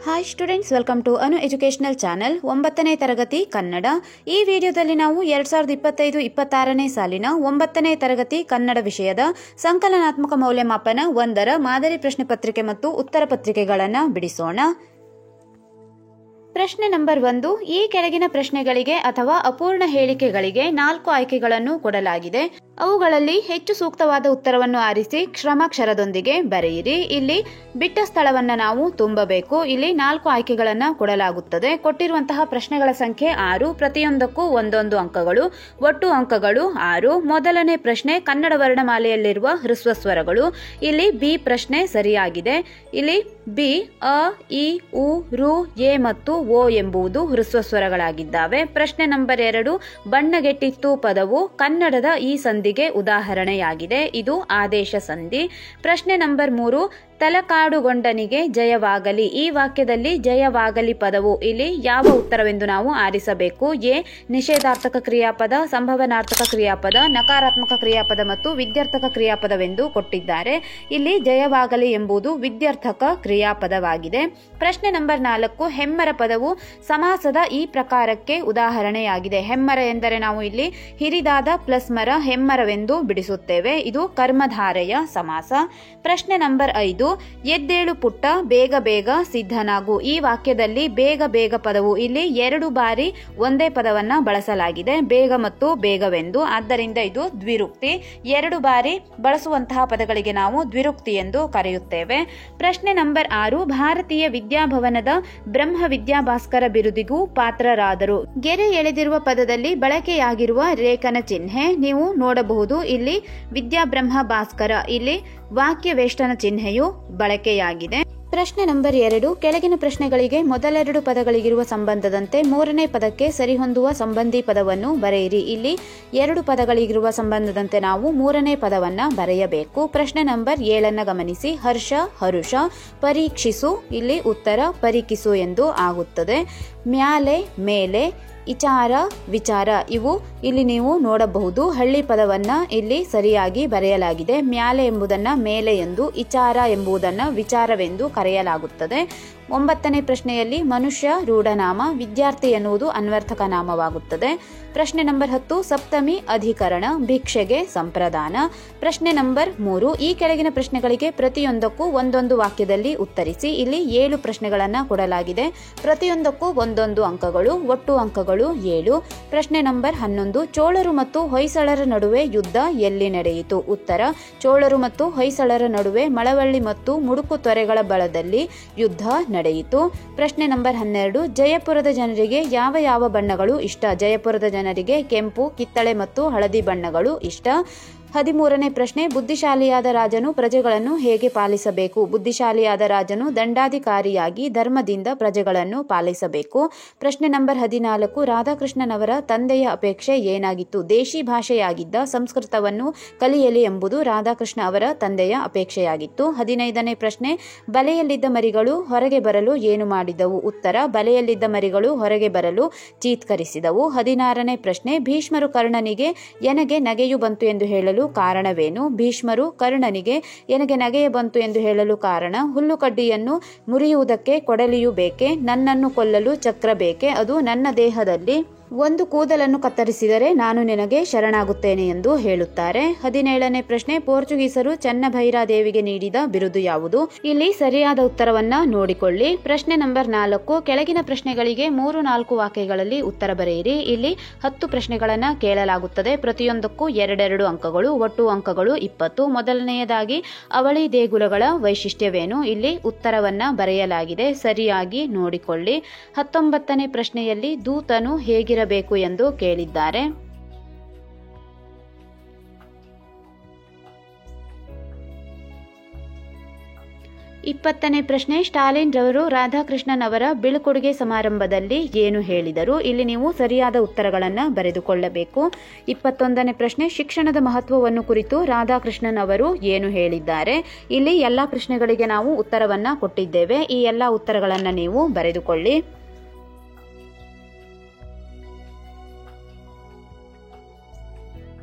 Hi students, welcome to Anu educational channel. 9ನೇ ತರಗತಿ ಕನ್ನಡ. ಈ ವಿಡಿಯೋದಲ್ಲಿ ನಾವು 2025-26ನೇ ಸಾಲಿನ 9ನೇ ತರಗತಿ ಕನ್ನಡ ವಿಷಯದ ಸಂಕಲನಾತ್ಮಕ ಮೌಲ್ಯಮಾಪನ 1ರ ಮಾದರಿ ಪ್ರಶ್ನೆ ಪತ್ರಿಕೆ ಮತ್ತು ಉತ್ತರ ಪತ್ರಿಕೆಗಳನ್ನು ಬಿಡಿಸೋಣ. ಪ್ರಶ್ನೆ ನಂಬರ್ 1. ಈ ಕೆಳಗಿನ ಪ್ರಶ್ನೆಗಳಿಗೆ ಅಥವಾ ಅಪೂರ್ಣ ಹೇಳಿಕೆಗಳಿಗೆ 4 ಆಯ್ಕೆಗಳನ್ನು ಕೊಡಲಾಗಿದೆ. ಅವುಗಳಲ್ಲಿ ಹೆಚ್ಚು ಸೂಕ್ತವಾದ ಉತ್ತರವನ್ನು ಆರಿಸಿ ಶ್ರಮಾಕ್ಷರದೊಂದಿಗೆ ಬರೆಯಿರಿ. ಇಲ್ಲಿ ಬಿಟ್ಟ ಸ್ಥಳವನ್ನು ನಾವು ತುಂಬಬೇಕು. ಇಲ್ಲಿ 4 ಆಯ್ಕೆಗಳನ್ನು ಕೊಡಲಾಗುತ್ತದೆ. ಕೊಟ್ಟಿರುವಂತಹ ಪ್ರಶ್ನೆಗಳ ಸಂಖ್ಯೆ 6, ಪ್ರತಿಯೊಂದಕ್ಕೂ 1 ಅಂಕಗಳು, ಒಟ್ಟು ಅಂಕಗಳು 6. ಮೊದಲನೇ ಪ್ರಶ್ನೆ, ಕನ್ನಡ ವರ್ಣಮಾಲೆಯಲ್ಲಿರುವ ಹ್ರಸ್ವ ಸ್ವರಗಳು. ಇಲ್ಲಿ ಬಿ ಪ್ರಶ್ನೆ ಸರಿಯಾಗಿದೆ. ಇಲ್ಲಿ ಬಿ, ಅ, ಇ, ಉ, ರು, ಎ ಮತ್ತು ಓ ಎಂಬುದು ಹ್ರಸ್ವ ಸ್ವರಗಳಾಗಿದ್ದಾವೆ. ಪ್ರಶ್ನೆ ನಂಬರ್ 2, ಬಣ್ಣಗೆಟ್ಟಿತ್ತು ಪದವು ಕನ್ನಡದ ಈ ಸಂಧಿಗೆ ಉದಾಹರಣೆಯಾಗಿದೆ. ಇದು ಆದೇಶ ಸಂಧಿ. ಪ್ರಶ್ನೆ ನಂಬರ್ 3, ತಲಕಾಡುಗೊಂಡನಿಗೆ ಜಯವಾಗಲಿ. ಈ ವಾಕ್ಯದಲ್ಲಿ ಜಯವಾಗಲಿ ಪದವು ಇಲ್ಲಿ ಯಾವ ಉತ್ತರವೆಂದು ನಾವು ಆರಿಸಬೇಕು. ಎ ನಿಷೇಧಾರ್ಥಕ ಕ್ರಿಯಾಪದ, ಸಂಭವನಾರ್ಥಕ ಕ್ರಿಯಾಪದ, ನಕಾರಾತ್ಮಕ ಕ್ರಿಯಾಪದ ಮತ್ತು ವಿದ್ಯಾರ್ಥಕ ಕ್ರಿಯಾಪದವೆಂದು ಕೊಟ್ಟಿದ್ದಾರೆ. ಇಲ್ಲಿ ಜಯವಾಗಲಿ ಎಂಬುದು ವಿದ್ಯಾರ್ಥಕ ಕ್ರಿಯಾಪದವಾಗಿದೆ. ಪ್ರಶ್ನೆ ನಂಬರ್ 4, ಹೆಮ್ಮರ ಪದವು ಸಮಾಸದ ಈ ಪ್ರಕಾರಕ್ಕೆ ಉದಾಹರಣೆಯಾಗಿದೆ. ಹೆಮ್ಮರ ಎಂದರೆ ನಾವು ಇಲ್ಲಿ ಹಿರಿದಾದ ಪ್ಲಸ್ ಮರ ಹೆಮ್ಮರವೆಂದು ಬಿಡಿಸುತ್ತೇವೆ. ಇದು ಕರ್ಮಧಾರೆಯ ಸಮಾಸ. ಪ್ರಶ್ನೆ ನಂಬರ್ 5, ಎದ್ದೇಳು ಪುಟ್ಟ, ಬೇಗ ಬೇಗ ಸಿದ್ಧನಾಗು. ಈ ವಾಕ್ಯದಲ್ಲಿ ಬೇಗ ಬೇಗ ಪದವು ಇಲ್ಲಿ 2 ಬಾರಿ ಒಂದೇ ಪದವನ್ನ ಬಳಸಲಾಗಿದೆ, ಬೇಗ ಮತ್ತು ಬೇಗವೆಂದು. ಆದ್ದರಿಂದ ಇದು ದ್ವಿರುಕ್ತಿ. 2 ಬಾರಿ ಬಳಸುವಂತಹ ಪದಗಳಿಗೆ ನಾವು ದ್ವಿರುಕ್ತಿ ಎಂದು ಕರೆಯುತ್ತೇವೆ. ಪ್ರಶ್ನೆ ನಂಬರ್ 6, ಭಾರತೀಯ ವಿದ್ಯಾಭವನದ ಬ್ರಹ್ಮ ವಿದ್ಯಾಭಾಸ್ಕರ ಬಿರುದಿಗೂ ಪಾತ್ರರಾದರು. ಗೆರೆ ಎಳೆದಿರುವ ಪದದಲ್ಲಿ ಬಳಕೆಯಾಗಿರುವ ರೇಖನ ಚಿಹ್ನೆ ನೀವು ನೋಡಬಹುದು. ಇಲ್ಲಿ ವಿದ್ಯಾಬ್ರಹ್ಮ ಭಾಸ್ಕರ, ಇಲ್ಲಿ ವಾಕ್ಯ ವೇಷ್ಟನ ಚಿಹ್ನೆಯು ಬಳಕೆಯಾಗಿದೆ. ಪ್ರಶ್ನೆ ನಂಬರ್ 2, ಕೆಳಗಿನ ಪ್ರಶ್ನೆಗಳಿಗೆ ಮೊದಲೆರಡು ಪದಗಳಿಗಿರುವ ಸಂಬಂಧದಂತೆ 3ನೇ ಪದಕ್ಕೆ ಸರಿಹೊಂದುವ ಸಂಬಂಧಿ ಪದವನ್ನು ಬರೆಯಿರಿ. ಇಲ್ಲಿ 2 ಪದಗಳಿಗಿರುವ ಸಂಬಂಧದಂತೆ ನಾವು 3ನೇ ಪದವನ್ನ ಬರೆಯಬೇಕು. ಪ್ರಶ್ನೆ ನಂಬರ್ 7 ಗಮನಿಸಿ. ಹರ್ಷ, ಹರುಷ, ಪರೀಕ್ಷಿಸು, ಇಲ್ಲಿ ಉತ್ತರ ಪರೀಕ್ಷಿಸು ಎಂದು ಆಗುತ್ತದೆ. ಮ್ಯಾಲೆ, ಮೇಲೆ, ವಿಚಾರ, ವಿಚಾರ, ಇವು ಇಲ್ಲಿ ನೀವು ನೋಡಬಹುದು. ಹಳ್ಳಿ ಪದವನ್ನ ಇಲ್ಲಿ ಸರಿಯಾಗಿ ಬರೆಯಲಾಗಿದೆ. ಮ್ಯಾಲೆ ಎಂಬುದನ್ನ ಮೇಲೆ ಎಂದು, ವಿಚಾರ ಎಂಬುದನ್ನ ವಿಚಾರವೆಂದು ಕರೆಯಲಾಗುತ್ತದೆ. 9ನೇ ಪ್ರಶ್ನೆಯಲ್ಲಿ ಮನುಷ್ಯ ರೂಢನಾಮ, ವಿದ್ಯಾರ್ಥಿ ಎನ್ನುವುದು ಅನ್ವರ್ಥಕ ನಾಮವಾಗುತ್ತದೆ. ಪ್ರಶ್ನೆ ನಂಬರ್ 10, ಸಪ್ತಮಿ ಅಧಿಕರಣ, ಭಿಕ್ಷೆಗೆ ಸಂಪ್ರದಾನ. ಪ್ರಶ್ನೆ ನಂಬರ್ 3, ಈ ಕೆಳಗಿನ ಪ್ರಶ್ನೆಗಳಿಗೆ ಪ್ರತಿಯೊಂದಕ್ಕೂ 1 ವಾಕ್ಯದಲ್ಲಿ ಉತ್ತರಿಸಿ. ಇಲ್ಲಿ 7 ಪ್ರಶ್ನೆಗಳನ್ನ ಕೊಡಲಾಗಿದೆ. ಪ್ರತಿಯೊಂದಕ್ಕೂ 1 ಅಂಕಗಳು, ಒಟ್ಟು ಅಂಕಗಳು 7. ಪ್ರಶ್ನೆ ನಂಬರ್ 11, ಚೋಳರು ಮತ್ತು ಹೊಯ್ಸಳರ ನಡುವೆ ಯುದ್ಧ ಎಲ್ಲಿ ನಡೆಯಿತು. ಉತ್ತರ, ಚೋಳರು ಮತ್ತು ಹೊಯ್ಸಳರ ನಡುವೆ ಮಳವಳ್ಳಿ ಮತ್ತು ಮುಡುಕು ತೊರೆಗಳ ಬಳದಲ್ಲಿ ಯುದ್ಧ ನಡೆಯಿತು. ಪ್ರಶ್ನೆ ನಂಬರ್ 12, ಜಯಪುರದ ಜನರಿಗೆ ಯಾವ ಯಾವ ಬಣ್ಣಗಳು ಇಷ್ಟ. ಜಯಪುರದ ಜನರಿಗೆ ಕೆಂಪು, ಕಿತ್ತಳೆ ಮತ್ತು ಹಳದಿ ಬಣ್ಣಗಳು ಇಷ್ಟ. 13ನೇ ಪ್ರಶ್ನೆ, ಬುದ್ಧಿಶಾಲಿಯಾದ ರಾಜನು ಪ್ರಜೆಗಳನ್ನು ಹೇಗೆ ಪಾಲಿಸಬೇಕು. ಬುದ್ಧಿಶಾಲಿಯಾದ ರಾಜನು ದಂಡಾಧಿಕಾರಿಯಾಗಿ ಧರ್ಮದಿಂದ ಪ್ರಜೆಗಳನ್ನು ಪಾಲಿಸಬೇಕು. ಪ್ರಶ್ನೆ ನಂಬರ್ 14, ರಾಧಾಕೃಷ್ಣನವರ ತಂದೆಯ ಅಪೇಕ್ಷೆ ಏನಾಗಿತ್ತು. ದೇಶಿ ಭಾಷೆಯಾಗಿದ್ದ ಸಂಸ್ಕೃತವನ್ನು ಕಲಿಯಲಿ ಎಂಬುದು ರಾಧಾಕೃಷ್ಣ ಅವರ ತಂದೆಯ ಅಪೇಕ್ಷೆಯಾಗಿತ್ತು. 15ನೇ ಪ್ರಶ್ನೆ, ಬಲೆಯಲ್ಲಿದ್ದ ಮರಿಗಳು ಹೊರಗೆ ಬರಲು ಏನು ಮಾಡಿದವು. ಉತ್ತರ, ಬಲೆಯಲ್ಲಿದ್ದ ಮರಿಗಳು ಹೊರಗೆ ಬರಲು ಚೀತ್ಕರಿಸಿದವು. 16ನೇ ಪ್ರಶ್ನೆ, ಭೀಷ್ಮರು ಕರ್ಣನಿಗೆ ಎನಗೆ ನಗೆಯು ಬಂತು ಎಂದು ಹೇಳಲು ಕಾರಣವೇನು. ಭೀಷ್ಮರು ಕರ್ಣನಿಗೆ ಎನಗೆ ನಗೆಯ ಬಂತು ಎಂದು ಹೇಳಲು ಕಾರಣ, ಹುಲ್ಲುಕಡ್ಡಿಯನ್ನು ಮುರಿಯುವುದಕ್ಕೆ ಕೊಡಲಿಯು ಬೇಕೆ, ನನ್ನನ್ನು ಕೊಲ್ಲಲು ಚಕ್ರ ಬೇಕೆ, ಅದು ನನ್ನ ದೇಹದಲ್ಲಿ ಒಂದು ಕೂದಲನ್ನು ಕತ್ತರಿಸಿದರೆ ನಾನು ನಿನಗೆ ಶರಣಾಗುತ್ತೇನೆ ಎಂದು ಹೇಳುತ್ತಾರೆ. 17ನೇ ಪ್ರಶ್ನೆ, ಪೋರ್ಚುಗೀಸರು ಚೆನ್ನಭೈರಾದೇವಿಗೆ ನೀಡಿದ ಬಿರುದು ಯಾವುದು. ಇಲ್ಲಿ ಸರಿಯಾದ ಉತ್ತರವನ್ನ ನೋಡಿಕೊಳ್ಳಿ. ಪ್ರಶ್ನೆ ನಂಬರ್ 4, ಕೆಳಗಿನ ಪ್ರಶ್ನೆಗಳಿಗೆ 3-4 ವಾಕ್ಯಗಳಲ್ಲಿ ಉತ್ತರ ಬರೆಯಿರಿ. ಇಲ್ಲಿ 10 ಪ್ರಶ್ನೆಗಳನ್ನ ಕೇಳಲಾಗುತ್ತದೆ. ಪ್ರತಿಯೊಂದಕ್ಕೂ 2 ಅಂಕಗಳು, ಒಟ್ಟು ಅಂಕಗಳು 20. ಮೊದಲನೆಯದಾಗಿ ಅವಳಿ ದೇಗುಲಗಳ ವೈಶಿಷ್ಟ್ಯವೇನು. ಇಲ್ಲಿ ಉತ್ತರವನ್ನ ಬರೆಯಲಾಗಿದೆ, ಸರಿಯಾಗಿ ನೋಡಿಕೊಳ್ಳಿ. 19ನೇ ಪ್ರಶ್ನೆಯಲ್ಲಿ ದೂತನು ಹೇಗಿರಬೇಕು ಎಂದು ಕೇಳಿದ್ದಾರೆ. 20ನೇ ಪ್ರಶ್ನೆ, ಸ್ಟಾಲಿನ್ ರವರು ರಾಧಾಕೃಷ್ಣನ್ ಅವರ ಬೀಳ್ಕೊಡುಗೆ ಸಮಾರಂಭದಲ್ಲಿ ಏನು ಹೇಳಿದರು. ಇಲ್ಲಿ ನೀವು ಸರಿಯಾದ ಉತ್ತರಗಳನ್ನು ಬರೆದುಕೊಳ್ಳಬೇಕು. 21ನೇ ಪ್ರಶ್ನೆ, ಶಿಕ್ಷಣದ ಮಹತ್ವವನ್ನು ಕುರಿತು ರಾಧಾಕೃಷ್ಣನ್ ಅವರು ಏನು ಹೇಳಿದ್ದಾರೆ. ಇಲ್ಲಿ ಎಲ್ಲ ಪ್ರಶ್ನೆಗಳಿಗೆ ನಾವು ಉತ್ತರವನ್ನ ಕೊಟ್ಟಿದ್ದೇವೆ. ಈ ಎಲ್ಲ ಉತ್ತರಗಳನ್ನು ನೀವು ಬರೆದುಕೊಳ್ಳಿ.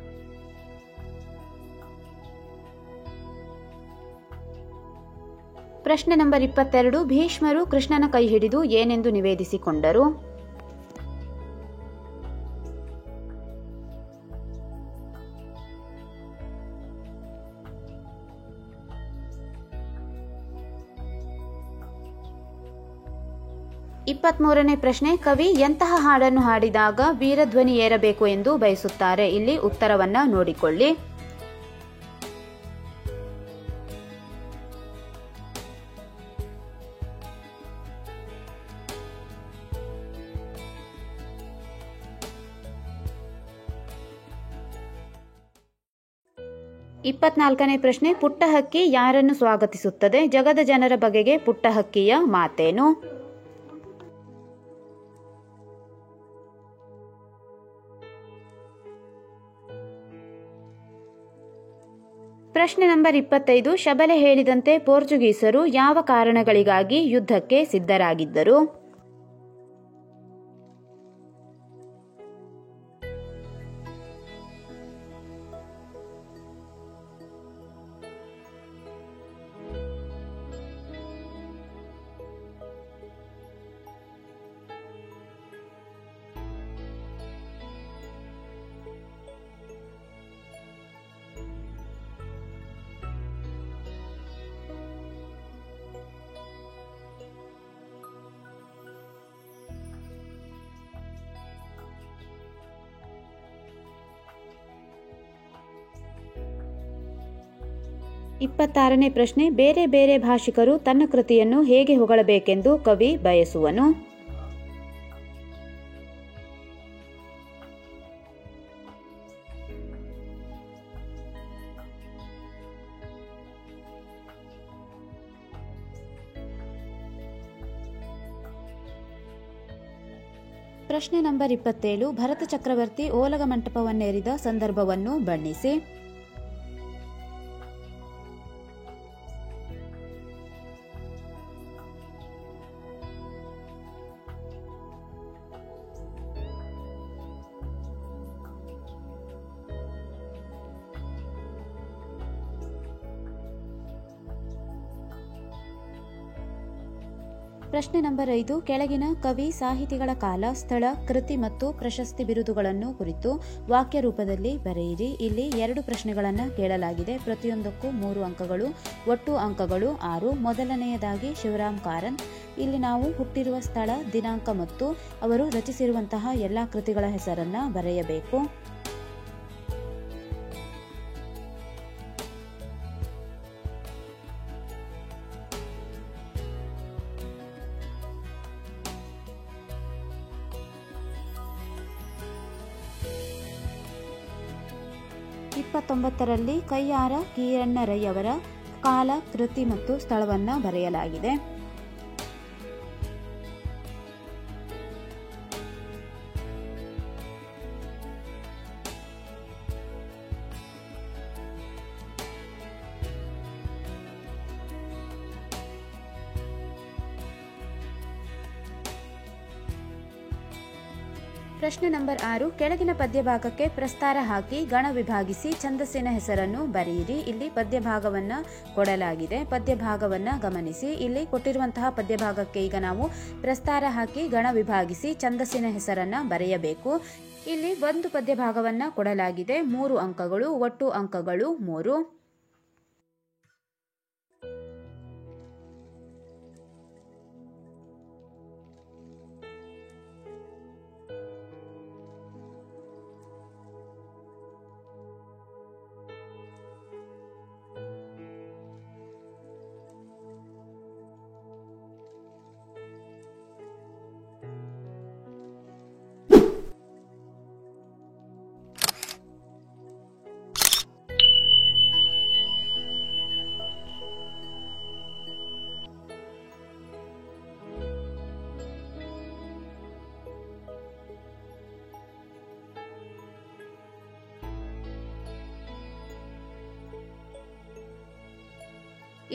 ಪ್ರಶ್ನೆ ನಂಬರ್ 22, ಭೀಷ್ಮರು ಕೃಷ್ಣನ ಕೈ ಹಿಡಿದು ಏನೆಂದು ನಿವೇದಿಸಿಕೊಂಡರು? ಇಪ್ಪತ್ಮೂರನೇ ಪ್ರಶ್ನೆ, ಕವಿ ಎಂತಹ ಹಾಡನ್ನು ಹಾಡಿದಾಗ ವೀರಧ್ವನಿ ಏರಬೇಕು ಎಂದು ಬಯಸುತ್ತಾರೆ? ಇಲ್ಲಿ ಉತ್ತರವನ್ನ ನೋಡಿಕೊಳ್ಳಿ. ಇಪ್ಪತ್ನಾಲ್ಕನೇ ಪ್ರಶ್ನೆ, ಪುಟ್ಟ ಹಕ್ಕಿ ಯಾರನ್ನು ಸ್ವಾಗತಿಸುತ್ತದೆ? ಜಗದ ಜನರ ಬಗೆಗೆ ಪುಟ್ಟ ಹಕ್ಕಿಯ ಮಾತೇನು? ಪ್ರಶ್ನೆ ನಂಬರ್ 25, ಶಬಲೆ ಹೇಳಿದಂತೆ ಪೋರ್ಚುಗೀಸರು ಯಾವ ಕಾರಣಗಳಿಗಾಗಿ ಯುದ್ಧಕ್ಕೆ ಸಿದ್ಧರಾಗಿದ್ದರು? ಇಪ್ಪತ್ತಾರನೇ ಪ್ರಶ್ನೆ, ಬೇರೆ ಬೇರೆ ಭಾಷಿಕರು ತನ್ನ ಕೃತಿಯನ್ನು ಹೇಗೆ ಹೊಗಳಬೇಕೆಂದು ಕವಿ ಬಯಸುವನು? ಪ್ರಶ್ನೆ ನಂಬರ್ 27, ಭರತ ಚಕ್ರವರ್ತಿ ಓಲಗ ಮಂಟಪವನ್ನೇರಿದ ಸಂದರ್ಭವನ್ನು ಬಣ್ಣಿಸಿ. ಪ್ರಶ್ನೆ ನಂಬರ್ 5, ಕೆಳಗಿನ ಕವಿ ಸಾಹಿತಿಗಳ ಕಾಲ, ಸ್ಥಳ, ಕೃತಿ ಮತ್ತು ಪ್ರಶಸ್ತಿ ಬಿರುದುಗಳನ್ನು ಕುರಿತು ವಾಕ್ಯ ರೂಪದಲ್ಲಿ ಬರೆಯಿರಿ. ಇಲ್ಲಿ 2 ಪ್ರಶ್ನೆಗಳನ್ನು ಕೇಳಲಾಗಿದೆ. ಪ್ರತಿಯೊಂದಕ್ಕೂ 3 ಅಂಕಗಳು. ಒಟ್ಟು ಅಂಕಗಳು 6. ಮೊದಲನೆಯದಾಗಿ ಶಿವರಾಮ್ ಕಾರಂತ್. ಇಲ್ಲಿ ನಾವು ಹುಟ್ಟಿರುವ ಸ್ಥಳ, ದಿನಾಂಕ ಮತ್ತು ಅವರು ರಚಿಸಿರುವಂತಹ ಎಲ್ಲ ಕೃತಿಗಳ ಹೆಸರನ್ನ ಬರೆಯಬೇಕು. ರಲ್ಲಿ ಕಯ್ಯಾರ ಕೀರಣ್ಣ ರೈ ಅವರ ಕಾಲ, ಕೃತಿ ಮತ್ತು ಸ್ಥಳವನ್ನು ಬರೆಯಲಾಗಿದೆ. ಪ್ರಶ್ನೆ ನಂಬರ್ 6, ಕೆಳಗಿನ ಪದ್ಯಭಾಗಕ್ಕೆ ಪ್ರಸ್ತಾರ ಹಾಕಿ ಗಣ ವಿಭಾಗಿಸಿ ಛಂದಸ್ಸಿನ ಹೆಸರನ್ನು ಬರೆಯಿರಿ. ಇಲ್ಲಿ ಪದ್ಯಭಾಗವನ್ನ ಕೊಡಲಾಗಿದೆ. ಪದ್ಯಭಾಗವನ್ನ ಗಮನಿಸಿ. ಇಲ್ಲಿ ಕೊಟ್ಟಿರುವಂತಹ ಪದ್ಯಭಾಗಕ್ಕೆ ಈಗ ನಾವು ಪ್ರಸ್ತಾರ ಹಾಕಿ ಗಣ ವಿಭಾಗಿಸಿ ಛಂದಸ್ಸಿನ ಹೆಸರನ್ನ ಬರೆಯಬೇಕು. ಇಲ್ಲಿ ಒಂದು ಪದ್ಯಭಾಗವನ್ನ ಕೊಡಲಾಗಿದೆ. 3 ಅಂಕಗಳು. ಒಟ್ಟು ಅಂಕಗಳು 3.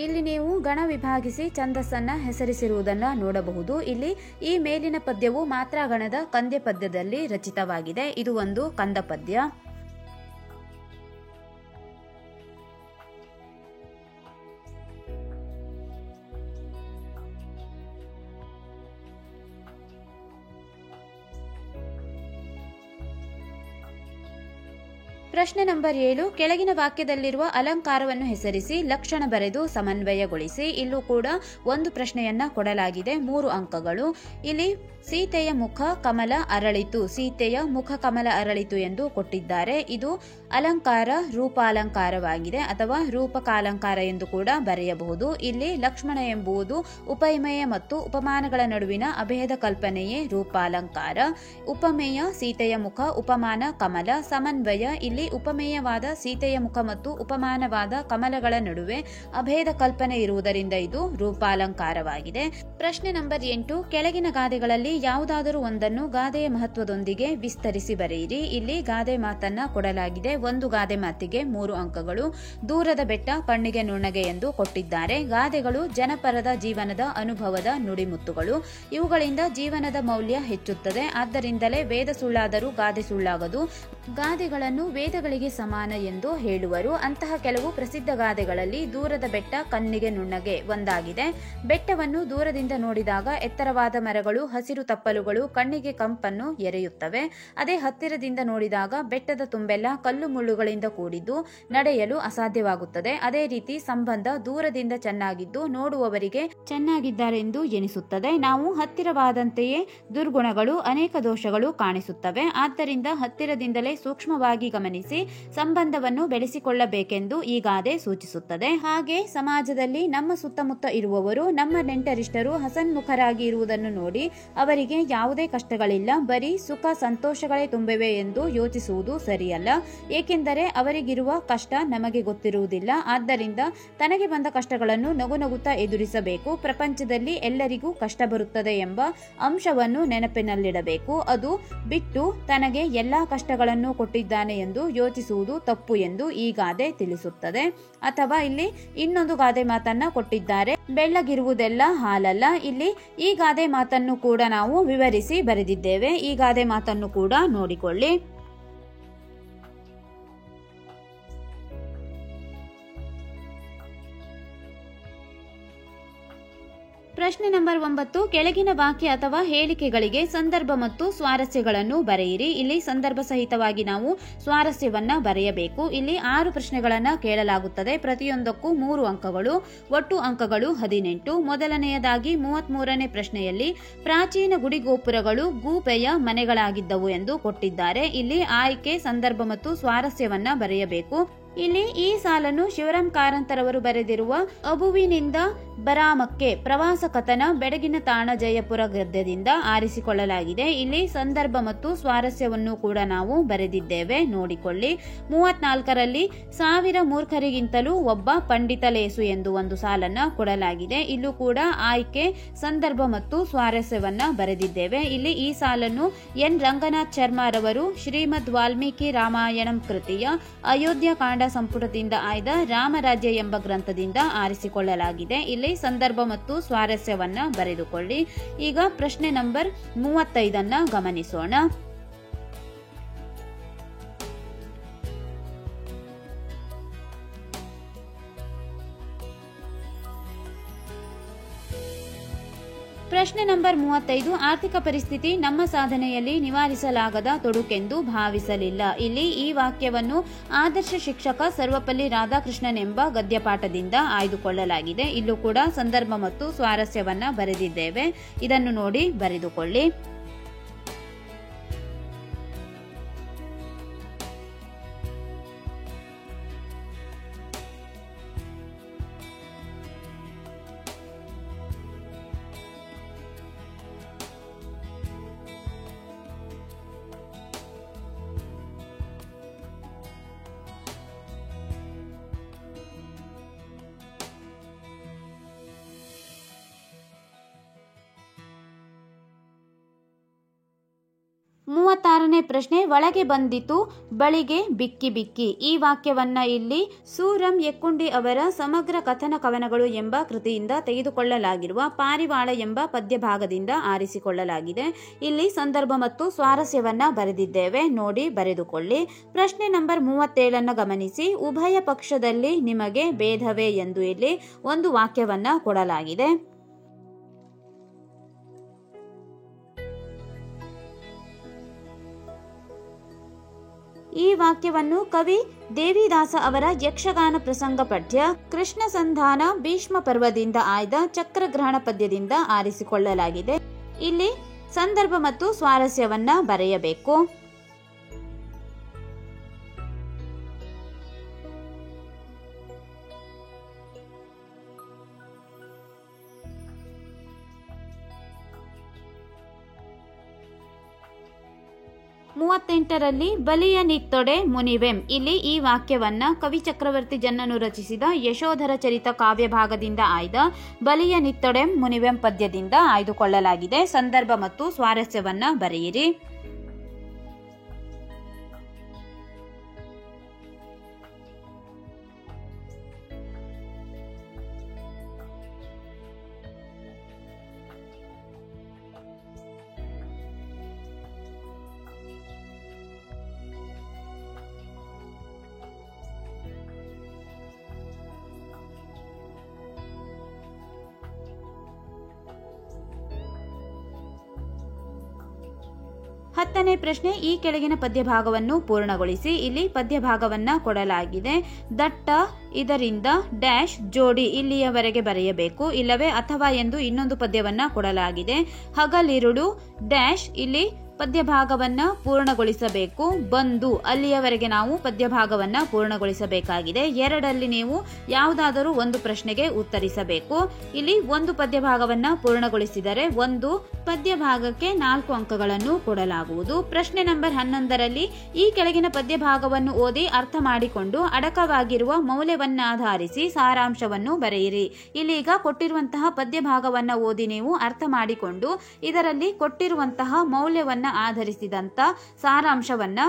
ಇಲ್ಲಿ ನೀವು ಗಣ ವಿಭಾಗಿಸಿ ಛಂದಸ್ಸನ್ನ ಹೆಸರಿಸಿರುವುದನ್ನ ನೋಡಬಹುದು. ಇಲ್ಲಿ ಈ ಮೇಲಿನ ಪದ್ಯವು ಮಾತ್ರ ಗಣದ ಕಂದ್ಯ ಪದ್ಯದಲ್ಲಿ ರಚಿತವಾಗಿದೆ. ಇದು ಒಂದು ಕಂದ ಪದ್ಯ. ಪ್ರಶ್ನೆ ನಂಬರ್ 7, ಕೆಳಗಿನ ವಾಕ್ಯದಲ್ಲಿರುವ ಅಲಂಕಾರವನ್ನು ಹೆಸರಿಸಿ, ಲಕ್ಷಣ ಬರೆದು ಸಮನ್ವಯಗೊಳಿಸಿ. ಇಲ್ಲೂ ಕೂಡ ಒಂದು ಪ್ರಶ್ನೆಯನ್ನ ಕೊಡಲಾಗಿದೆ, 3 ಅಂಕಗಳು. ಇಲ್ಲಿ ಸೀತೆಯ ಮುಖ ಕಮಲ ಅರಳಿತು, ಸೀತೆಯ ಮುಖ ಕಮಲ ಅರಳಿತು ಎಂದು ಕೊಟ್ಟಿದ್ದಾರೆ. ಇದು ಅಲಂಕಾರ ರೂಪಾಲಂಕಾರವಾಗಿದೆ ಅಥವಾ ರೂಪಕಾಲಂಕಾರ ಎಂದು ಕೂಡ ಬರೆಯಬಹುದು. ಇಲ್ಲಿ ಲಕ್ಷ್ಮಣ ಎಂಬುದು ಉಪಮೇಯ ಮತ್ತು ಉಪಮಾನಗಳ ನಡುವಿನ ಅಭೇದ ಕಲ್ಪನೆಯೇ ರೂಪಾಲಂಕಾರ. ಉಪಮೇಯ ಸೀತೆಯ ಮುಖ, ಉಪಮಾನ ಕಮಲ. ಸಮನ್ವಯ, ಇಲ್ಲಿ ಉಪಮೇಯವಾದ ಸೀತೆಯ ಮುಖ ಮತ್ತು ಉಪಮಾನವಾದ ಕಮಲಗಳ ನಡುವೆ ಅಭೇದ ಕಲ್ಪನೆ ಇರುವುದರಿಂದ ಇದು ರೂಪಾಲಂಕಾರವಾಗಿದೆ. ಪ್ರಶ್ನೆ ನಂಬರ್ 8, ಕೆಳಗಿನ ಗಾದೆಗಳಲ್ಲಿ ಯಾವುದಾದರೂ ಒಂದನ್ನು ಗಾದೆಯ ಮಹತ್ವದೊಂದಿಗೆ ವಿಸ್ತರಿಸಿ ಬರೆಯಿರಿ. ಇಲ್ಲಿ ಗಾದೆ ಮಾತನ್ನ ಕೊಡಲಾಗಿದೆ. ಒಂದು ಗಾದೆ ಮಾತಿಗೆ 3 ಅಂಕಗಳು. ದೂರದ ಬೆಟ್ಟ ಕಣ್ಣಿಗೆ ನುಣ್ಣಗೆ ಎಂದು ಕೊಟ್ಟಿದ್ದಾರೆ. ಗಾದೆಗಳು ಜನಪರದ ಜೀವನದ ಅನುಭವದ ನುಡಿಮುತ್ತುಗಳು. ಇವುಗಳಿಂದ ಜೀವನದ ಮೌಲ್ಯ ಹೆಚ್ಚುತ್ತದೆ. ಆದ್ದರಿಂದಲೇ ವೇದ ಸುಳ್ಳಾದರೂ ಗಾದೆ ಸುಳ್ಳಾಗದು. ಗಾದೆಗಳನ್ನು ವೇದಗಳಿಗೆ ಸಮಾನ ಎಂದು ಹೇಳುವರು. ಅಂತಹ ಕೆಲವು ಪ್ರಸಿದ್ಧ ಗಾದೆಗಳಲ್ಲಿ ದೂರದ ಬೆಟ್ಟ ಕಣ್ಣಿಗೆ ನುಣ್ಣಗೆ ಒಂದಾಗಿದೆ. ಬೆಟ್ಟವನ್ನು ದೂರದಿಂದ ನೋಡಿದಾಗ ಎತ್ತರವಾದ ಮರಗಳು, ಹಸಿರು ತಪ್ಪಲುಗಳು ಕಣ್ಣಿಗೆ ಕಂಪನ್ನು ಎರೆಯುತ್ತವೆ. ಅದೇ ಹತ್ತಿರದಿಂದ ನೋಡಿದಾಗ ಬೆಟ್ಟದ ತುಂಬೆಲ್ಲ ಕಲ್ಲು ಮುಳ್ಳುಗಳಿಂದ ಕೂಡಿದ್ದು ನಡೆಯಲು ಅಸಾಧ್ಯವಾಗುತ್ತದೆ. ಅದೇ ರೀತಿ ಸಂಬಂಧ ದೂರದಿಂದ ಚೆನ್ನಾಗಿದ್ದು ನೋಡುವವರಿಗೆ ಚೆನ್ನಾಗಿದ್ದಾರೆಂದು ಎನಿಸುತ್ತದೆ. ನಾವು ಹತ್ತಿರವಾದಂತೆಯೇ ದುರ್ಗುಣಗಳು, ಅನೇಕ ದೋಷಗಳು ಕಾಣಿಸುತ್ತವೆ. ಆದ್ದರಿಂದ ಹತ್ತಿರದಿಂದಲೇ ಸೂಕ್ಷ್ಮವಾಗಿ ಗಮನಿಸಿ ಸಂಬಂಧವನ್ನು ಬೆಳೆಸಿಕೊಳ್ಳಬೇಕೆಂದು ಈ ಗಾದೆ ಸೂಚಿಸುತ್ತದೆ. ಹಾಗೆ ಸಮಾಜದಲ್ಲಿ ನಮ್ಮ ಸುತ್ತಮುತ್ತ ಇರುವವರು, ನಮ್ಮ ನೆಂಟರಿಷ್ಟರು ಹಸನ್ಮುಖರಾಗಿ ಇರುವುದನ್ನು ನೋಡಿ ಅವರಿಗೆ ಯಾವುದೇ ಕಷ್ಟಗಳಿಲ್ಲ, ಬರೀ ಸುಖ ಸಂತೋಷಗಳೇ ತುಂಬಿವೆ ಎಂದು ಯೋಚಿಸುವುದು ಸರಿಯಲ್ಲ. ಏಕೆಂದರೆ ಅವರಿಗಿರುವ ಕಷ್ಟ ನಮಗೆ ಗೊತ್ತಿರುವುದಿಲ್ಲ. ಆದ್ದರಿಂದ ತನಗೆ ಬಂದ ಕಷ್ಟಗಳನ್ನು ನಗುನಗುತ್ತಾ ಎದುರಿಸಬೇಕು. ಪ್ರಪಂಚದಲ್ಲಿ ಎಲ್ಲರಿಗೂ ಕಷ್ಟ ಬರುತ್ತದೆ ಎಂಬ ಅಂಶವನ್ನು ನೆನಪಿನಲ್ಲಿಡಬೇಕು. ಅದು ಬಿಟ್ಟು ತನಗೆ ಎಲ್ಲಾ ಕಷ್ಟಗಳನ್ನು ಕೊಟ್ಟಿದ್ದಾನೆ ಎಂದು ಯೋಚಿಸುವುದು ತಪ್ಪು ಎಂದು ಈ ಗಾದೆ ತಿಳಿಸುತ್ತದೆ. ಅಥವಾ ಇಲ್ಲಿ ಇನ್ನೊಂದು ಗಾದೆ ಮಾತನ್ನ ಕೊಟ್ಟಿದ್ದಾರೆ, ಬೆಳ್ಳಗಿರುವುದೆಲ್ಲ ಹಾಲಲ್ಲ. ಇಲ್ಲಿ ಈ ಗಾದೆ ಮಾತನ್ನು ಕೂಡ ನಾವು ವಿವರಿಸಿ ಬರೆದಿದ್ದೇವೆ. ಈ ಗಾದೆ ಮಾತನ್ನು ಕೂಡ ನೋಡಿಕೊಳ್ಳಿ. ಪ್ರಶ್ನೆ ನಂಬರ್ 9, ಕೆಳಗಿನ ವಾಕ್ಯ ಅಥವಾ ಹೇಳಿಕೆಗಳಿಗೆ ಸಂದರ್ಭ ಮತ್ತು ಸ್ವಾರಸ್ಯಗಳನ್ನು ಬರೆಯಿರಿ. ಇಲ್ಲಿ ಸಂದರ್ಭ ಸಹಿತವಾಗಿ ನಾವು ಸ್ವಾರಸ್ಯವನ್ನ ಬರೆಯಬೇಕು. ಇಲ್ಲಿ 6 ಪ್ರಶ್ನೆಗಳನ್ನ ಕೇಳಲಾಗುತ್ತದೆ. ಪ್ರತಿಯೊಂದಕ್ಕೂ 3 ಅಂಕಗಳು. ಒಟ್ಟು ಅಂಕಗಳು 18. ಮೊದಲನೆಯದಾಗಿ 33ನೇ ಪ್ರಶ್ನೆಯಲ್ಲಿ ಪ್ರಾಚೀನ ಗುಡಿಗೋಪುರಗಳು ಗೂಬೆಯ ಮನೆಗಳಾಗಿದ್ದವು ಎಂದು ಕೊಟ್ಟಿದ್ದಾರೆ. ಇಲ್ಲಿ ಆಯ್ಕೆ ಸಂದರ್ಭ ಮತ್ತು ಸ್ವಾರಸ್ಯವನ್ನ ಬರೆಯಬೇಕು. ಇಲ್ಲಿ ಈ ಸಾಲನ್ನು ಶಿವರಾಮ್ ಕಾರಂತರವರು ಬರೆದಿರುವ ಅಬುವಿನಿಂದ ಬರಾಮಕ್ಕೆ ಪ್ರವಾಸ ಕಥನ ಬೆಡಗಿನ ತಾಣ ಜಯಪುರ ಗದ್ಯದಿಂದ ಆರಿಸಿಕೊಳ್ಳಲಾಗಿದೆ. ಇಲ್ಲಿ ಸಂದರ್ಭ ಮತ್ತು ಸ್ವಾರಸ್ಯವನ್ನು ಕೂಡ ನಾವು ಬರೆದಿದ್ದೇವೆ, ನೋಡಿಕೊಳ್ಳಿ. 34ರಲ್ಲಿ 1000 ಮೂರ್ಖರಿಗಿಂತಲೂ ಒಬ್ಬ ಪಂಡಿತ ಲೇಸು ಎಂದು ಒಂದು ಸಾಲನ್ನ ಕೊಡಲಾಗಿದೆ. ಇಲ್ಲೂ ಕೂಡ ಆಯ್ಕೆ ಸಂದರ್ಭ ಮತ್ತು ಸ್ವಾರಸ್ಯವನ್ನ ಬರೆದಿದ್ದೇವೆ. ಇಲ್ಲಿ ಈ ಸಾಲನ್ನು ಎನ್ ರಂಗನಾಥ್ ಶರ್ಮಾರವರು ಶ್ರೀಮದ್ ವಾಲ್ಮೀಕಿ ರಾಮಾಯಣಂ ಕೃತಿಯ ಅಯೋಧ್ಯ ಕಾಂಡ ಸಂಪುಟದಿಂದ ಆಯ್ದ ರಾಮರಾಜ್ಯ ಎಂಬ ಗ್ರಂಥದಿಂದ ಆರಿಸಿಕೊಳ್ಳಲಾಗಿದೆ. ಇಲ್ಲಿ ಸಂದರ್ಭ ಮತ್ತು ಸ್ವಾರಸ್ಯವನ್ನ ಬರೆದುಕೊಳ್ಳಿ. ಈಗ ಪ್ರಶ್ನೆ ನಂಬರ್ 35 ಗಮನಿಸೋಣ. ಪ್ರಶ್ನೆ ನಂಬರ್ 35, ಆರ್ಥಿಕ ಪರಿಸ್ಥಿತಿ ನಮ್ಮ ಸಾಧನೆಯಲ್ಲಿ ನಿವಾರಿಸಲಾಗದ ತೊಡಕೆಂದು ಭಾವಿಸಲಿಲ್ಲ. ಇಲ್ಲಿ ಈ ವಾಕ್ಯವನ್ನು ಆದರ್ಶ ಶಿಕ್ಷಕ ಸರ್ವಪಲ್ಲಿ ರಾಧಾಕೃಷ್ಣನ್ ಎಂಬ ಗದ್ಯಪಾಠದಿಂದ ಆಯ್ದುಕೊಳ್ಳಲಾಗಿದೆ. ಇಲ್ಲೂ ಕೂಡ ಸಂದರ್ಭ ಮತ್ತು ಸ್ವಾರಸ್ಯವನ್ನ ಬರೆದಿದ್ದೇವೆ. ಇದನ್ನು ನೋಡಿ ಬರೆದುಕೊಳ್ಳಿ. ಮೂವತ್ತಾರನೇ ಪ್ರಶ್ನೆ, ಒಳಗೆ ಬಂದಿತು ಬಳಿಗೆ ಬಿಕ್ಕಿ ಬಿಕ್ಕಿ. ಈ ವಾಕ್ಯವನ್ನ ಇಲ್ಲಿ ಸೂರಂ ಯಕ್ಕುಂಡಿ ಅವರ ಸಮಗ್ರ ಕಥನ ಕವನಗಳು ಎಂಬ ಕೃತಿಯಿಂದ ತೆಗೆದುಕೊಳ್ಳಲಾಗಿರುವ ಪಾರಿವಾಳ ಎಂಬ ಪದ್ಯಭಾಗದಿಂದ ಆರಿಸಿಕೊಳ್ಳಲಾಗಿದೆ. ಇಲ್ಲಿ ಸಂದರ್ಭ ಮತ್ತು ಸ್ವಾರಸ್ಯವನ್ನ ಬರೆದಿದ್ದೇವೆ, ನೋಡಿ ಬರೆದುಕೊಳ್ಳಿ. ಪ್ರಶ್ನೆ ನಂಬರ್ 37 ಗಮನಿಸಿ. ಉಭಯ ಪಕ್ಷದಲ್ಲಿ ನಿಮಗೆ ಭೇದವೇ ಎಂದು ಇಲ್ಲಿ ಒಂದು ವಾಕ್ಯವನ್ನ ಕೊಡಲಾಗಿದೆ. ಈ ವಾಕ್ಯವನ್ನು ಕವಿ ದೇವಿದಾಸ ಅವರ ಯಕ್ಷಗಾನ ಪ್ರಸಂಗ ಪಠ್ಯ ಕೃಷ್ಣ ಸಂಧಾನ ಭೀಷ್ಮ ಪರ್ವದಿಂದ ಆಯ್ದ ಚಕ್ರಗ್ರಹಣ ಪದ್ಯದಿಂದ ಆರಿಸಿಕೊಳ್ಳಲಾಗಿದೆ. ಇಲ್ಲಿ ಸಂದರ್ಭ ಮತ್ತು ಸ್ವಾರಸ್ಯವನ್ನ ಬರೆಯಬೇಕು. ಮೂವತ್ತೆಂಟರಲ್ಲಿ ಬಲಿಯ ನಿತ್ತೊಡೆ ಮುನಿವೆಂ. ಇಲ್ಲಿ ಈ ವಾಕ್ಯವನ್ನ ಕವಿ ಚಕ್ರವರ್ತಿ ಜನ್ನನು ರಚಿಸಿದ ಯಶೋಧರ ಚರಿತ ಕಾವ್ಯ ಭಾಗದಿಂದ ಆಯ್ದ ಬಲಿಯ ನಿತ್ತೊಡೆಂ ಮುನಿವೆಂ ಪದ್ಯದಿಂದ ಆಯ್ದುಕೊಳ್ಳಲಾಗಿದೆ. ಸಂದರ್ಭ ಮತ್ತು ಸ್ವಾರಸ್ಯವನ್ನ ಬರೆಯಿರಿ. ಹತ್ತನೇ ಪ್ರಶ್ನೆ, ಈ ಕೆಳಗಿನ ಪದ್ಯಭಾಗವನ್ನು ಪೂರ್ಣಗೊಳಿಸಿ. ಇಲ್ಲಿ ಪದ್ಯಭಾಗವನ್ನ ಕೊಡಲಾಗಿದೆ. ದಟ್ಟ ಇದರಿಂದ ಡ್ಯಾಶ್ ಜೋಡಿ ಇಲ್ಲಿಯವರೆಗೆ ಬರೆಯಬೇಕು. ಇಲ್ಲವೇ ಅಥವಾ ಎಂದು ಇನ್ನೊಂದು ಪದ್ಯವನ್ನ ಕೊಡಲಾಗಿದೆ. ಹಗಲಿರುಳು ಡ್ಯಾಶ್ ಇಲ್ಲಿ ಪದ್ಯಭಾಗವನ್ನ ಪೂರ್ಣಗೊಳಿಸಬೇಕು. ಬಂದು ಅಲ್ಲಿಯವರೆಗೆ ನಾವು ಪದ್ಯಭಾಗವನ್ನ ಪೂರ್ಣಗೊಳಿಸಬೇಕಾಗಿದೆ. ಎರಡಲ್ಲಿ ನೀವು ಯಾವುದಾದರೂ ಒಂದು ಪ್ರಶ್ನೆಗೆ ಉತ್ತರಿಸಬೇಕು. ಇಲ್ಲಿ ಒಂದು ಪದ್ಯಭಾಗವನ್ನ ಪೂರ್ಣಗೊಳಿಸಿದರೆ ಒಂದು ಪದ್ಯಭಾಗಕ್ಕೆ 4 ಅಂಕಗಳನ್ನು ಕೊಡಲಾಗುವುದು. ಪ್ರಶ್ನೆ ನಂಬರ್ 11ರಲ್ಲಿ ಈ ಕೆಳಗಿನ ಪದ್ಯಭಾಗವನ್ನು ಓದಿ ಅರ್ಥ ಮಾಡಿಕೊಂಡು ಅಡಕವಾಗಿರುವ ಮೌಲ್ಯವನ್ನಾಧರಿಸಿ ಸಾರಾಂಶವನ್ನು ಬರೆಯಿರಿ. ಇಲ್ಲೀಗ ಕೊಟ್ಟಿರುವಂತಹ ಪದ್ಯಭಾಗವನ್ನ ಓದಿ ನೀವು ಅರ್ಥ ಮಾಡಿಕೊಂಡು ಇದರಲ್ಲಿ ಕೊಟ್ಟಿರುವಂತಹ ಮೌಲ್ಯವನ್ನ ಆಧರಿಸಿದಂತ ಸಾರಾಂಶವನ್ನ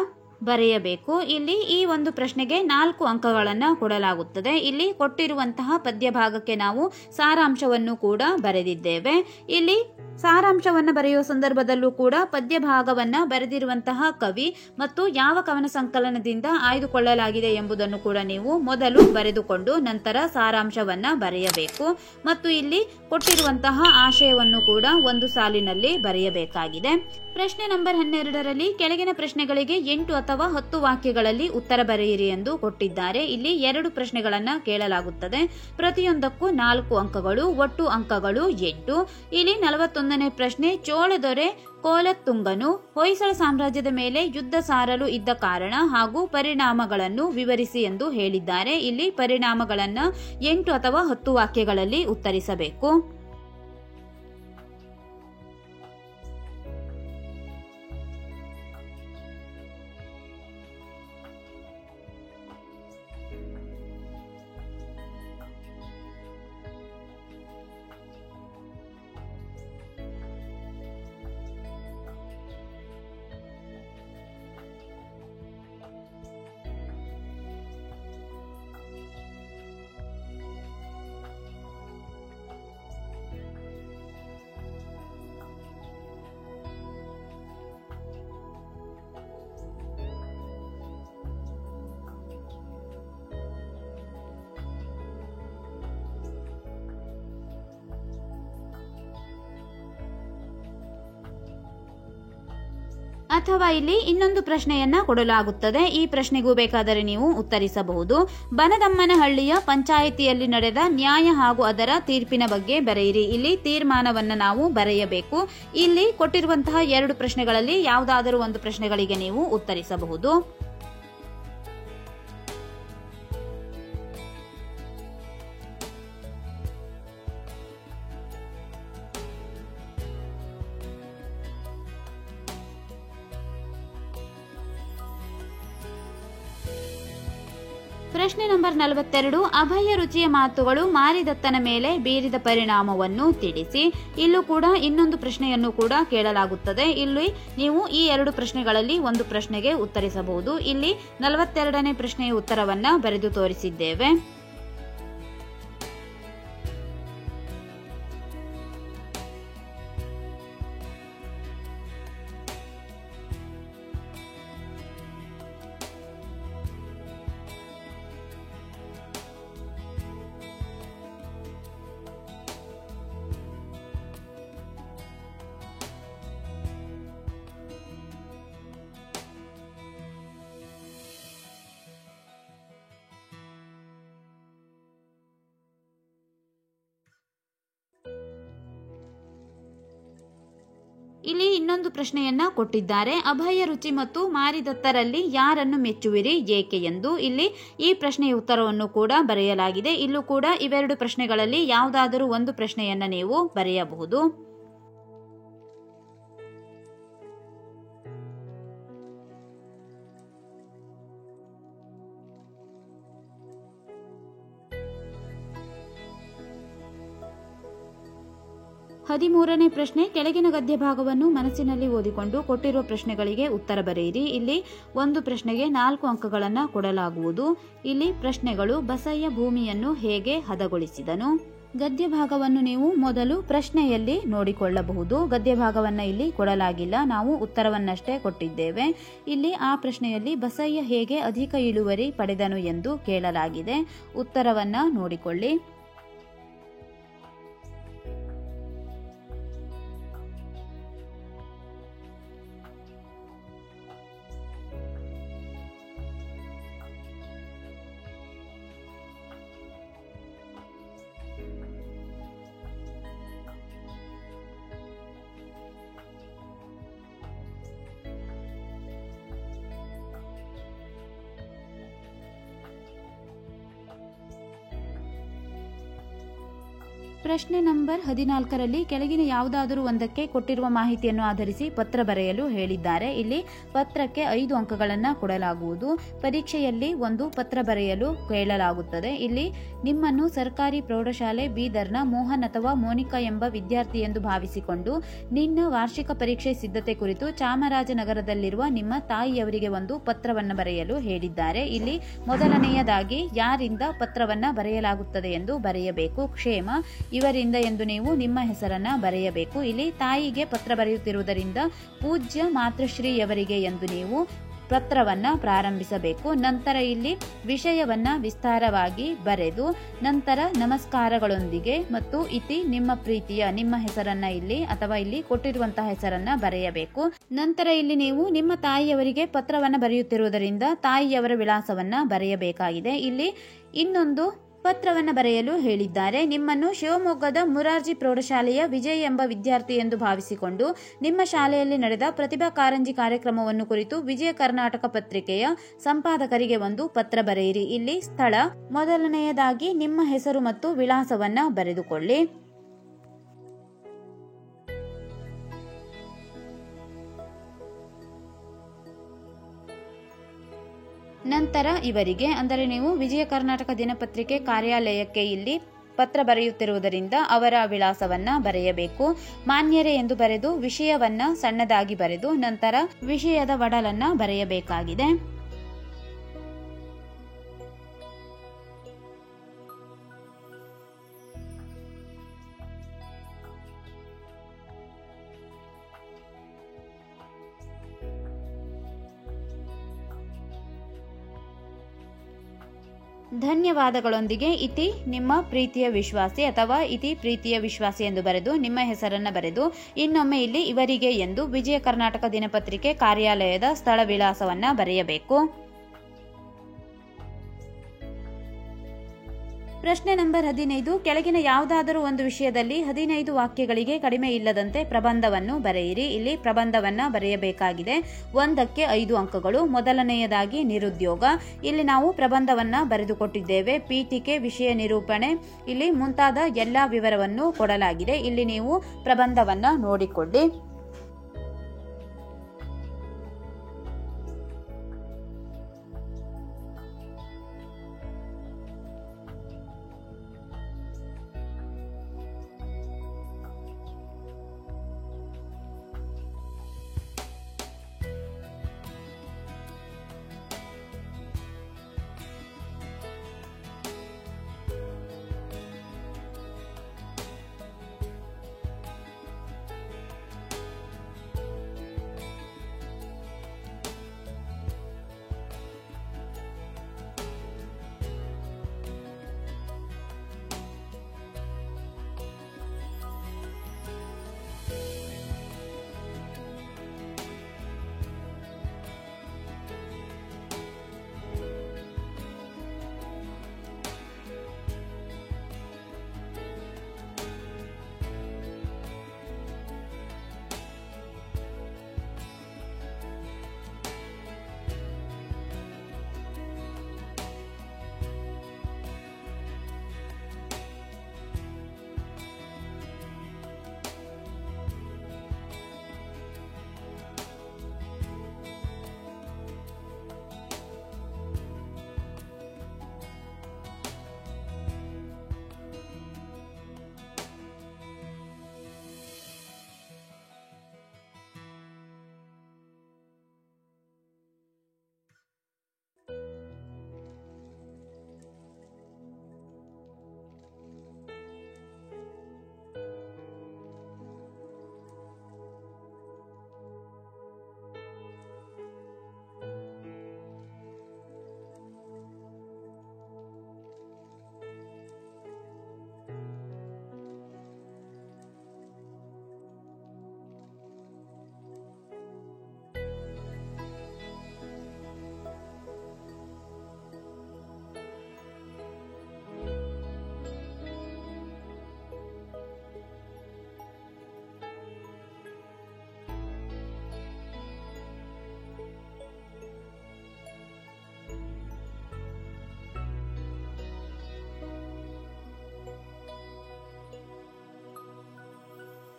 ಬರೆಯಬೇಕು. ಇಲ್ಲಿ ಈ ಒಂದು ಪ್ರಶ್ನೆಗೆ 4 ಅಂಕಗಳನ್ನು ಕೊಡಲಾಗುತ್ತದೆ. ಇಲ್ಲಿ ಕೊಟ್ಟಿರುವಂತಹ ಪದ್ಯಭಾಗಕ್ಕೆ ನಾವು ಸಾರಾಂಶವನ್ನು ಕೂಡ ಬರೆದಿದ್ದೇವೆ. ಇಲ್ಲಿ ಸಾರಾಂಶವನ್ನು ಬರೆಯುವ ಸಂದರ್ಭದಲ್ಲೂ ಕೂಡ ಪದ್ಯಭಾಗವನ್ನ ಬರೆದಿರುವಂತಹ ಕವಿ ಮತ್ತು ಯಾವ ಕವನ ಸಂಕಲನದಿಂದ ಆಯ್ದುಕೊಳ್ಳಲಾಗಿದೆ ಎಂಬುದನ್ನು ಕೂಡ ನೀವು ಮೊದಲು ಬರೆದುಕೊಂಡು ನಂತರ ಸಾರಾಂಶವನ್ನ ಬರೆಯಬೇಕು. ಮತ್ತು ಇಲ್ಲಿ ಕೊಟ್ಟಿರುವಂತಹ ಆಶಯವನ್ನು ಕೂಡ ಒಂದು ಸಾಲಿನಲ್ಲಿ ಬರೆಯಬೇಕಾಗಿದೆ. ಪ್ರಶ್ನೆ ನಂಬರ್ 12ರಲ್ಲಿ ಕೆಳಗಿನ ಪ್ರಶ್ನೆಗಳಿಗೆ 8 ಅಥವಾ 10 ವಾಕ್ಯಗಳಲ್ಲಿ ಉತ್ತರ ಬರೆಯಿರಿ ಎಂದು ಕೊಟ್ಟಿದ್ದಾರೆ. ಇಲ್ಲಿ 2 ಪ್ರಶ್ನೆಗಳನ್ನ ಕೇಳಲಾಗುತ್ತದೆ. ಪ್ರತಿಯೊಂದಕ್ಕೂ 4 ಅಂಕಗಳು, ಒಟ್ಟು ಅಂಕಗಳು 8. ಇಲ್ಲಿ 41ನೇ ಪ್ರಶ್ನೆ, ಚೋಳದೊರೆ ಕೋಲತ್ತುಂಗನು ಹೊಯ್ಸಳ ಸಾಮ್ರಾಜ್ಯದ ಮೇಲೆ ಯುದ್ಧ ಸಾರಲು ಇದ್ದ ಕಾರಣ ಹಾಗೂ ಪರಿಣಾಮಗಳನ್ನು ವಿವರಿಸಿ ಎಂದು ಹೇಳಿದ್ದಾರೆ. ಇಲ್ಲಿ ಪರಿಣಾಮಗಳನ್ನ 8 ಅಥವಾ 10 ವಾಕ್ಯಗಳಲ್ಲಿ ಉತ್ತರಿಸಬೇಕು. ಅಥವಾ ಇಲ್ಲಿ ಇನ್ನೊಂದು ಪ್ರಶ್ನೆಯನ್ನ ಕೊಡಲಾಗುತ್ತದೆ. ಈ ಪ್ರಶ್ನೆಗೂ ಬೇಕಾದರೆ ನೀವು ಉತ್ತರಿಸಬಹುದು. ಬನದಮ್ಮನಹಳ್ಳಿಯ ಪಂಚಾಯಿತಿಯಲ್ಲಿ ನಡೆದ ನ್ಯಾಯ ಹಾಗೂ ಅದರ ತೀರ್ಪಿನ ಬಗ್ಗೆ ಬರೆಯಿರಿ. ಇಲ್ಲಿ ತೀರ್ಮಾನವನ್ನ ನಾವು ಬರೆಯಬೇಕು. ಇಲ್ಲಿ ಕೊಟ್ಟಿರುವಂತಹ 2 ಪ್ರಶ್ನೆಗಳಲ್ಲಿ ಯಾವುದಾದರೂ ಒಂದು ಪ್ರಶ್ನೆಗಳಿಗೆ ನೀವು ಉತ್ತರಿಸಬಹುದು. ಪ್ರಶ್ನೆ ನಂಬರ್ 42, ಅಭಯ ರುಚಿಯ ಮಾತುಗಳು ಮಾರಿದತ್ತನ ಮೇಲೆ ಬೀರಿದ ಪರಿಣಾಮವನ್ನು ತಿಳಿಸಿ. ಇಲ್ಲೂ ಕೂಡ ಇನ್ನೊಂದು ಪ್ರಶ್ನೆಯನ್ನು ಕೂಡ ಕೇಳಲಾಗುತ್ತದೆ. ಇಲ್ಲಿ ನೀವು ಈ 2 ಪ್ರಶ್ನೆಗಳಲ್ಲಿ ಒಂದು ಪ್ರಶ್ನೆಗೆ ಉತ್ತರಿಸಬಹುದು. ಇಲ್ಲಿ 42ನೇ ಪ್ರಶ್ನೆಯ ಉತ್ತರವನ್ನ ಬರೆದು ತೋರಿಸಿದ್ದೇವೆ. ಇಲ್ಲಿ ಇನ್ನೊಂದು ಪ್ರಶ್ನೆಯನ್ನ ಕೊಟ್ಟಿದ್ದಾರೆ. ಅಭಯ ರುಚಿ ಮತ್ತು ಮಾರಿದತ್ತರಲ್ಲಿ ಯಾರನ್ನು ಮೆಚ್ಚುವಿರಿ, ಏಕೆ ಎಂದು. ಇಲ್ಲಿ ಈ ಪ್ರಶ್ನೆಯ ಉತ್ತರವನ್ನು ಕೂಡ ಬರೆಯಲಾಗಿದೆ. ಇಲ್ಲೂ ಕೂಡ ಇವೆರಡು ಪ್ರಶ್ನೆಗಳಲ್ಲಿ ಯಾವುದಾದರೂ ಒಂದು ಪ್ರಶ್ನೆಯನ್ನ ನೀವು ಬರೆಯಬಹುದು. ಹದಿಮೂರನೇ ಪ್ರಶ್ನೆ, ಕೆಳಗಿನ ಗದ್ಯ ಭಾಗವನ್ನು ಮನಸ್ಸಿನಲ್ಲಿ ಓದಿಕೊಂಡು ಕೊಟ್ಟಿರುವ ಪ್ರಶ್ನೆಗಳಿಗೆ ಉತ್ತರ ಬರೆಯಿರಿ. ಇಲ್ಲಿ ಒಂದು ಪ್ರಶ್ನೆಗೆ 4 ಅಂಕಗಳನ್ನು ಕೊಡಲಾಗುವುದು. ಇಲ್ಲಿ ಪ್ರಶ್ನೆಗಳು: ಬಸಯ್ಯ ಭೂಮಿಯನ್ನು ಹೇಗೆ ಹದಗೊಳಿಸಿದನು? ಗದ್ಯ ಭಾಗವನ್ನು ನೀವು ಮೊದಲು ಪ್ರಶ್ನೆಯಲ್ಲಿ ನೋಡಿಕೊಳ್ಳಬಹುದು. ಗದ್ಯ ಭಾಗವನ್ನು ಇಲ್ಲಿ ಕೊಡಲಾಗಿಲ್ಲ, ನಾವು ಉತ್ತರವನ್ನಷ್ಟೇ ಕೊಟ್ಟಿದ್ದೇವೆ. ಇಲ್ಲಿ ಆ ಪ್ರಶ್ನೆಯಲ್ಲಿ ಬಸಯ್ಯ ಹೇಗೆ ಅಧಿಕ ಇಳುವರಿ ಪಡೆದನು ಎಂದು ಕೇಳಲಾಗಿದೆ. ಉತ್ತರವನ್ನ ನೋಡಿಕೊಳ್ಳಿ. ಪ್ರಶ್ನೆ ನಂಬರ್ 14ರಲ್ಲಿ ಕೆಳಗಿನ ಯಾವುದಾದರೂ ಒಂದಕ್ಕೆ ಕೊಟ್ಟಿರುವ ಮಾಹಿತಿಯನ್ನು ಆಧರಿಸಿ ಪತ್ರ ಬರೆಯಲು ಹೇಳಿದ್ದಾರೆ. ಇಲ್ಲಿ ಪತ್ರಕ್ಕೆ 5 ಅಂಕಗಳನ್ನು ಕೊಡಲಾಗುವುದು. ಪರೀಕ್ಷೆಯಲ್ಲಿ ಒಂದು ಪತ್ರ ಬರೆಯಲು ಕೇಳಲಾಗುತ್ತದೆ. ಇಲ್ಲಿ ನಿಮ್ಮನ್ನು ಸರ್ಕಾರಿ ಪ್ರೌಢಶಾಲೆ ಬೀದರ್ನ ಮೋಹನ್ ಅಥವಾ ಮೋನಿಕಾ ಎಂಬ ವಿದ್ಯಾರ್ಥಿ ಎಂದು ಭಾವಿಸಿಕೊಂಡು ನಿನ್ನ ವಾರ್ಷಿಕ ಪರೀಕ್ಷೆ ಸಿದ್ಧತೆ ಕುರಿತು ಚಾಮರಾಜನಗರದಲ್ಲಿರುವ ನಿಮ್ಮ ತಾಯಿಯವರಿಗೆ ಒಂದು ಪತ್ರವನ್ನು ಬರೆಯಲು ಹೇಳಿದ್ದಾರೆ. ಇಲ್ಲಿ ಮೊದಲನೆಯದಾಗಿ ಯಾರಿಂದ ಪತ್ರವನ್ನ ಬರೆಯಲಾಗುತ್ತದೆ ಎಂದು ಬರೆಯಬೇಕು. ಕ್ಷೇಮ ಇವರಿಂದ ಎಂದು ನೀವು ನಿಮ್ಮ ಹೆಸರನ್ನ ಬರೆಯಬೇಕು. ಇಲ್ಲಿ ತಾಯಿಗೆ ಪತ್ರ ಬರೆಯುತ್ತಿರುವುದರಿಂದ ಪೂಜ್ಯ ಮಾತೃಶ್ರೀಯವರಿಗೆ ಎಂದು ನೀವು ಪತ್ರವನ್ನ ಪ್ರಾರಂಭಿಸಬೇಕು. ನಂತರ ಇಲ್ಲಿ ವಿಷಯವನ್ನ ವಿಸ್ತಾರವಾಗಿ ಬರೆದು ನಂತರ ನಮಸ್ಕಾರಗಳೊಂದಿಗೆ ಮತ್ತು ಇತಿ ನಿಮ್ಮ ಪ್ರೀತಿಯ ನಿಮ್ಮ ಹೆಸರನ್ನ ಇಲ್ಲಿ ಅಥವಾ ಇಲ್ಲಿ ಕೊಟ್ಟಿರುವಂತಹ ಹೆಸರನ್ನ ಬರೆಯಬೇಕು. ನಂತರ ಇಲ್ಲಿ ನೀವು ನಿಮ್ಮ ತಾಯಿಯವರಿಗೆ ಪತ್ರವನ್ನ ಬರೆಯುತ್ತಿರುವುದರಿಂದ ತಾಯಿಯವರ ವಿಳಾಸವನ್ನ ಬರೆಯಬೇಕಾಗಿದೆ. ಇಲ್ಲಿ ಇನ್ನೊಂದು ಪತ್ರವನ್ನು ಬರೆಯಲು ಹೇಳಿದ್ದಾರೆ. ನಿಮ್ಮನ್ನು ಶಿವಮೊಗ್ಗದ ಮುರಾರ್ಜಿ ಪ್ರೌಢಶಾಲೆಯ ವಿಜಯ್ ಎಂಬ ವಿದ್ಯಾರ್ಥಿ ಎಂದು ಭಾವಿಸಿಕೊಂಡು ನಿಮ್ಮ ಶಾಲೆಯಲ್ಲಿ ನಡೆದ ಪ್ರತಿಭಾ ಕಾರಂಜಿ ಕಾರ್ಯಕ್ರಮವನ್ನು ಕುರಿತು ವಿಜಯ ಕರ್ನಾಟಕ ಪತ್ರಿಕೆಯ ಸಂಪಾದಕರಿಗೆ ಒಂದು ಪತ್ರ ಬರೆಯಿರಿ. ಇಲ್ಲಿ ಸ್ಥಳ ಮೊದಲನೆಯದಾಗಿ ನಿಮ್ಮ ಹೆಸರು ಮತ್ತು ವಿಳಾಸವನ್ನ ಬರೆದುಕೊಳ್ಳಿ. ನಂತರ ಇವರಿಗೆ ಅಂದರೆ ನೀವು ವಿಜಯ ಕರ್ನಾಟಕ ದಿನಪತ್ರಿಕೆ ಕಾರ್ಯಾಲಯಕ್ಕೆ ಇಲ್ಲಿ ಪತ್ರ ಬರೆಯುತ್ತಿರುವುದರಿಂದ ಅವರ ವಿಳಾಸವನ್ನ ಬರೆಯಬೇಕು. ಮಾನ್ಯರೇ ಎಂದು ಬರೆದು ವಿಷಯವನ್ನ ಸಣ್ಣದಾಗಿ ಬರೆದು ನಂತರ ವಿಷಯದ ಒಡಲನ್ನ ಬರೆಯಬೇಕಾಗಿದೆ. ಧನ್ಯವಾದಗಳೊಂದಿಗೆ ಇತಿ ನಿಮ್ಮ ಪ್ರೀತಿಯ ವಿಶ್ವಾಸಿ ಅಥವಾ ಇತಿ ಪ್ರೀತಿಯ ವಿಶ್ವಾಸಿ ಎಂದು ಬರೆದು ನಿಮ್ಮ ಹೆಸರನ್ನ ಬರೆದು ಇನ್ನೊಮ್ಮೆ ಇಲ್ಲಿ ಇವರಿಗೆ ಎಂದು ವಿಜಯ ಕರ್ನಾಟಕ ದಿನಪತ್ರಿಕೆ ಕಾರ್ಯಾಲಯದ ಸ್ಥಳ ವಿಳಾಸವನ್ನ ಬರೆಯಬೇಕು. ಪ್ರಶ್ನೆ ನಂಬರ್ 15, ಕೆಳಗಿನ ಯಾವುದಾದರೂ ಒಂದು ವಿಷಯದಲ್ಲಿ 15 ವಾಕ್ಯಗಳಿಗೆ ಕಡಿಮೆ ಇಲ್ಲದಂತೆ ಪ್ರಬಂಧವನ್ನು ಬರೆಯಿರಿ. ಇಲ್ಲಿ ಪ್ರಬಂಧವನ್ನ ಬರೆಯಬೇಕಾಗಿದೆ. 1ಕ್ಕೆ 5 ಅಂಕಗಳು. ಮೊದಲನೆಯದಾಗಿ ನಿರುದ್ಯೋಗ. ಇಲ್ಲಿ ನಾವು ಪ್ರಬಂಧವನ್ನ ಬರೆದುಕೊಟ್ಟಿದ್ದೇವೆ. ಪೀಠಿಕೆ, ವಿಷಯ ನಿರೂಪಣೆ ಇಲ್ಲಿ ಮುಂತಾದ ಎಲ್ಲಾ ವಿವರವನ್ನು ಕೊಡಲಾಗಿದೆ. ಇಲ್ಲಿ ನೀವು ಪ್ರಬಂಧವನ್ನ ನೋಡಿಕೊಳ್ಳಿ.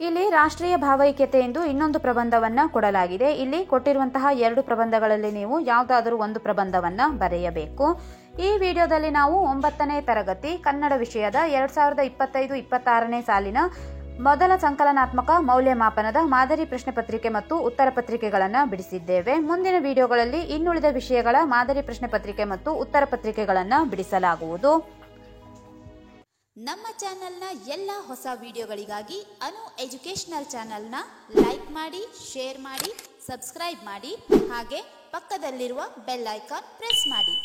ಇಲ್ಲಿ ರಾಷ್ಟ್ರೀಯ ಭಾವೈಕ್ಯತೆ ಎಂದು ಇನ್ನೊಂದು ಪ್ರಬಂಧವನ್ನ ಕೊಡಲಾಗಿದೆ. ಇಲ್ಲಿ ಕೊಟ್ಟಿರುವಂತಹ 2 ಪ್ರಬಂಧಗಳಲ್ಲಿ ನೀವು ಯಾವುದಾದರೂ ಒಂದು ಪ್ರಬಂಧವನ್ನ ಬರೆಯಬೇಕು. ಈ ವಿಡಿಯೋದಲ್ಲಿ ನಾವು 9ನೇ ತರಗತಿ ಕನ್ನಡ ವಿಷಯದ 2025-26ನೇ ಸಾಲಿನ ಮೊದಲ ಸಂಕಲನಾತ್ಮಕ ಮೌಲ್ಯಮಾಪನದ ಮಾದರಿ ಪ್ರಶ್ನೆ ಪತ್ರಿಕೆ ಮತ್ತು ಉತ್ತರ ಪತ್ರಿಕೆಗಳನ್ನು ಬಿಡಿಸಿದ್ದೇವೆ. ಮುಂದಿನ ವಿಡಿಯೋಗಳಲ್ಲಿ ಇನ್ನುಳಿದ ವಿಷಯಗಳ ಮಾದರಿ ಪ್ರಶ್ನೆ ಪತ್ರಿಕೆ ಮತ್ತು ಉತ್ತರ ಪತ್ರಿಕೆಗಳನ್ನು ಬಿಡಿಸಲಾಗುವುದು. ನಮ್ಮ ಚಾನೆಲ್ನ ಎಲ್ಲ ಹೊಸ ವಿಡಿಯೋಗಳಿಗಾಗಿ ಅನು ಎಜುಕೇಷನಲ್ ಚಾನೆಲ್ನ ಲೈಕ್ ಮಾಡಿ, ಶೇರ್ ಮಾಡಿ, ಸಬ್ಸ್ಕ್ರೈಬ್ ಮಾಡಿ, ಹಾಗೆ ಪಕ್ಕದಲ್ಲಿರುವ ಬೆಲ್ ಐಕಾನ್ ಪ್ರೆಸ್ ಮಾಡಿ.